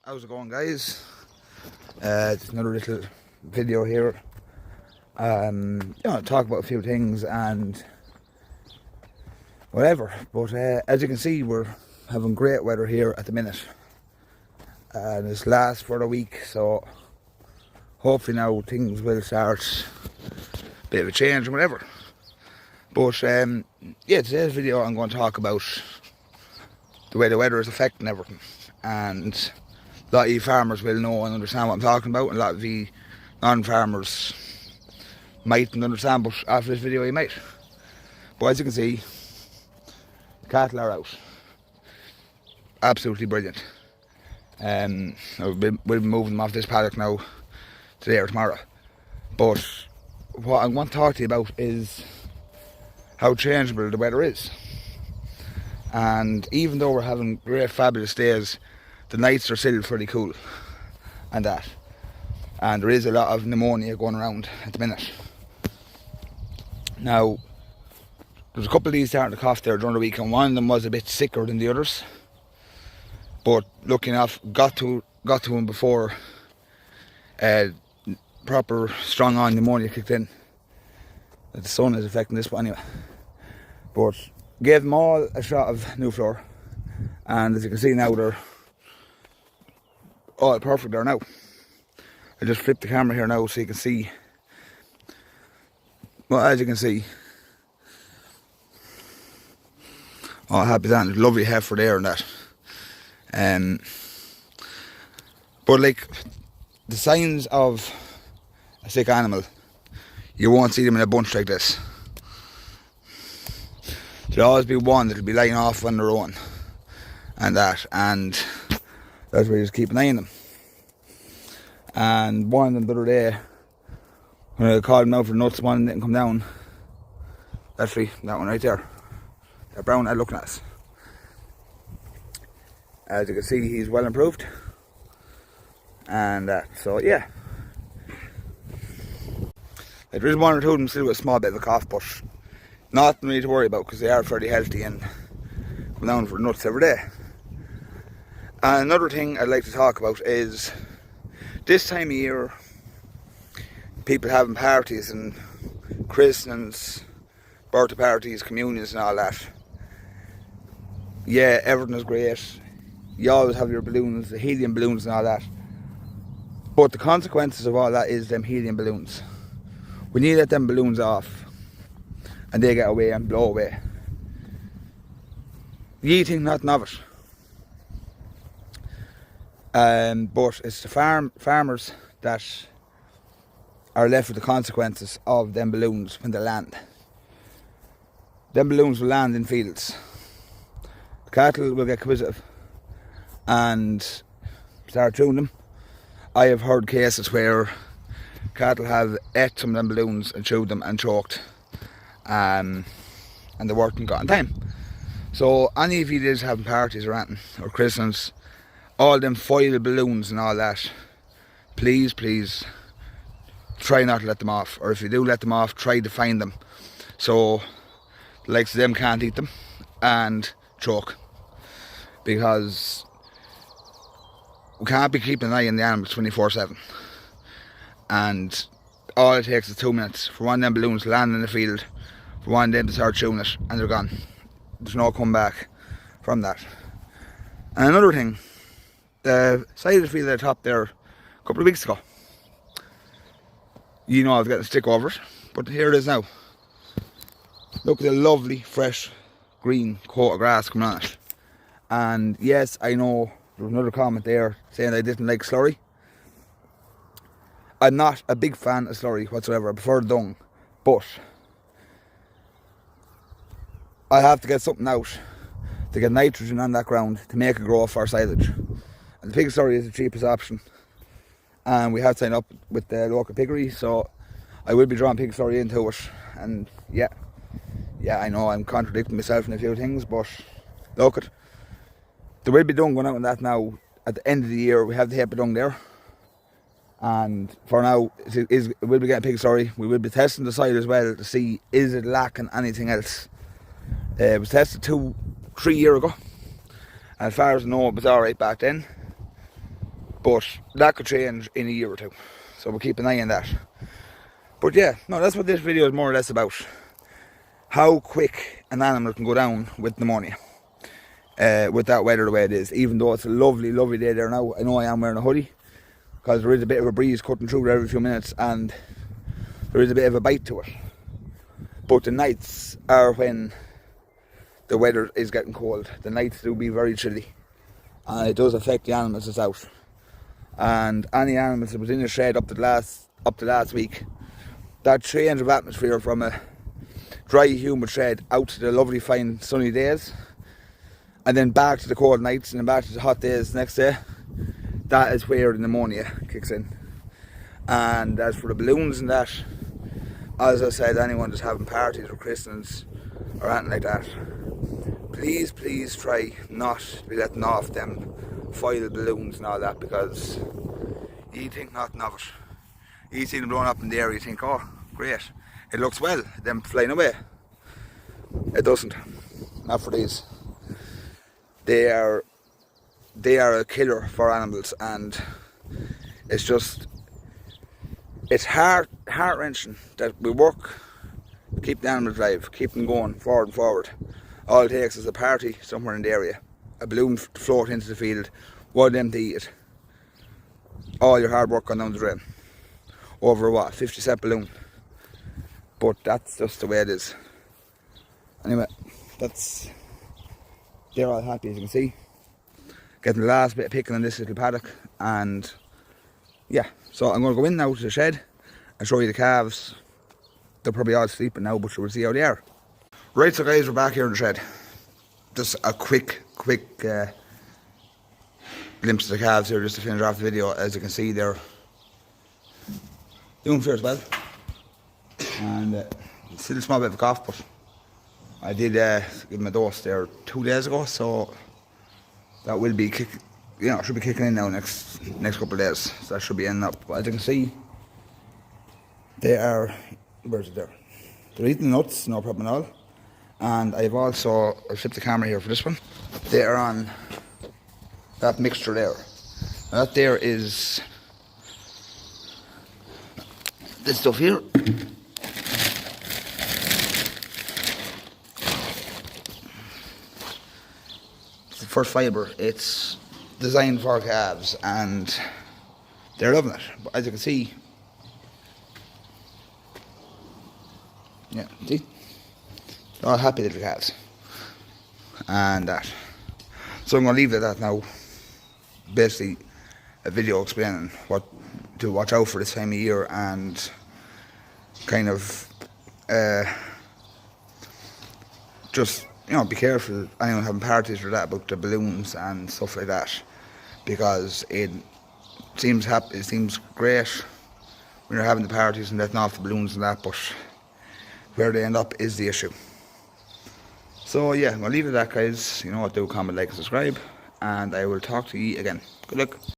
How's it going, guys? Just another little video here. Talk about a few things and whatever. But as you can see, we're having great weather here at the minute. This lasts for a week, so hopefully now things will start a bit of a change and whatever. But today's video I'm going to talk about the way the weather is affecting everything, and a lot of you farmers will know and understand what I'm talking about, and a lot of you non-farmers mightn't understand, but after this video you might. But as you can see, the cattle are out. Absolutely brilliant. We'll be moving them off this paddock now today or tomorrow. But what I want to talk to you about is how changeable the weather is. And even though we're having great fabulous days, the nights are still pretty cool and that. And there is a lot of pneumonia going around at the minute. Now, there's a couple of these starting to cough there during the week, and one of them was a bit sicker than the others. But lucky enough, got to him before proper strong on pneumonia kicked in. The sun is affecting this one anyway. But gave them all a shot of New Floor, and as you can see now, they're all perfect there now. I just flip the camera here now so you can see. Well, as you can see, oh, happy that, there's lovely heifer there and that. But like, the signs of a sick animal, you won't see them in a bunch like this. There'll always be one that'll be lying off on their own and that, and that's where you just keep an eye on them. And one of them the other day, when I called him out for nuts, one didn't come down. That's that one right there. That brown head looking at us. As you can see, he's well improved. And so yeah. There is one or two of them still with a small bit of a cough, but nothing really to worry about because they are fairly healthy and come down for nuts every day. And another thing I'd like to talk about is this time of year, people having parties and christenings, birthday parties, communions and all that. Yeah, everything is great. You always have your balloons, the helium balloons and all that. But the consequences of all that is them helium balloons. When you let them balloons off and they get away and blow away, you think nothing of it. But it's the farmers that are left with the consequences of them balloons when they land. Them balloons will land in fields. The cattle will get acquisitive and start chewing them. I have heard cases where cattle have ate some of them balloons and chewed them and choked, and they weren't got in time. So any of you that is having parties or anything, or christenings, all them foil balloons and all that, please try not to let them off, or if you do let them off, try to find them so the likes of them can't eat them and choke, because we can't be keeping an eye on the animals 24/7, and all it takes is 2 minutes for one of them balloons to land in the field, for one of them to start chewing it, and they're gone. There's no comeback from that. And another thing, the side of the field at the top there, a couple of weeks ago, you know I was getting a stick over it, but here it is now. Look at the lovely, fresh, green coat of grass coming on it. And yes, I know there was another comment there saying I didn't like slurry. I'm not a big fan of slurry whatsoever, I prefer dung, but I have to get something out to get nitrogen on that ground to make it grow for silage. And the pig slurry is the cheapest option. And we have signed up with the local piggery, so I will be drawing pig slurry into it. And yeah, I know I'm contradicting myself in a few things, but look it. There will be dung going out on that now. At the end of the year, we have the heap of dung there. And for now, we'll be getting pig slurry. We will be testing the soil as well to see, is it lacking anything else. It was tested 2-3 years ago. And as far as I know, it was alright back then. But that could change in a year or two. So we'll keep an eye on that. But yeah, no, that's what this video is more or less about. How quick an animal can go down with pneumonia. With that weather the way it is. Even though it's a lovely, lovely day there now. I know I am wearing a hoodie. Because there is a bit of a breeze cutting through there every few minutes. And there is a bit of a bite to it. But the nights are when the weather is getting cold. The nights do be very chilly. And it does affect the animals that's out. And any animals that was in the shed up to last week, that change of atmosphere from a dry, humid shed out to the lovely, fine, sunny days, and then back to the cold nights and then back to the hot days the next day, that is where the pneumonia kicks in. And as for the balloons and that, as I said, anyone that's having parties or christenings or anything like that, please, please try not to be letting off them foil balloons and all that, because you think nothing of it. You see them blowing up in the air, you think, oh, great, it looks well, them flying away. It doesn't. Not for these. They are a killer for animals, and it's heart-wrenching that we work to keep the animals alive, keep them going forward and forward. All it takes is a party somewhere in the area, a balloon to float into the field, one of them to eat it. All your hard work gone down the drain. Over what, 50-cent balloon. But that's just the way it is. Anyway, they're all happy, as you can see. Getting the last bit of picking in this little paddock, and yeah, so I'm going to go in now to the shed and show you the calves. They're probably all sleeping now, but we'll see how they are. Right, so guys, we're back here in the shed. Just a quick glimpse of the calves here just to finish off the video. As you can see, they're doing fairly well, and still a small bit of a cough, but I did give them a dose there 2 days ago, so that will be should be kicking in now next couple of days. So that should be ending up. But as you can see, they are, where's it there? They're eating nuts, no problem at all. And I've also, I'll flip the camera here for this one. They are on that mixture there. Now that there is this stuff here. It's the first fibre. It's designed for calves and they're loving it. But as you can see, yeah, see? They're all happy little calves. And that. So I'm going to leave it at that now. Basically, a video explaining what to watch out for this time of year, and kind of just, be careful, anyone having parties or that, about the balloons and stuff like that, because it seems great when you're having the parties and letting off the balloons and that, but where they end up is the issue. So yeah, I'm going to leave it at that, guys. You know what, do, comment, like and subscribe, and I will talk to you again. Good luck.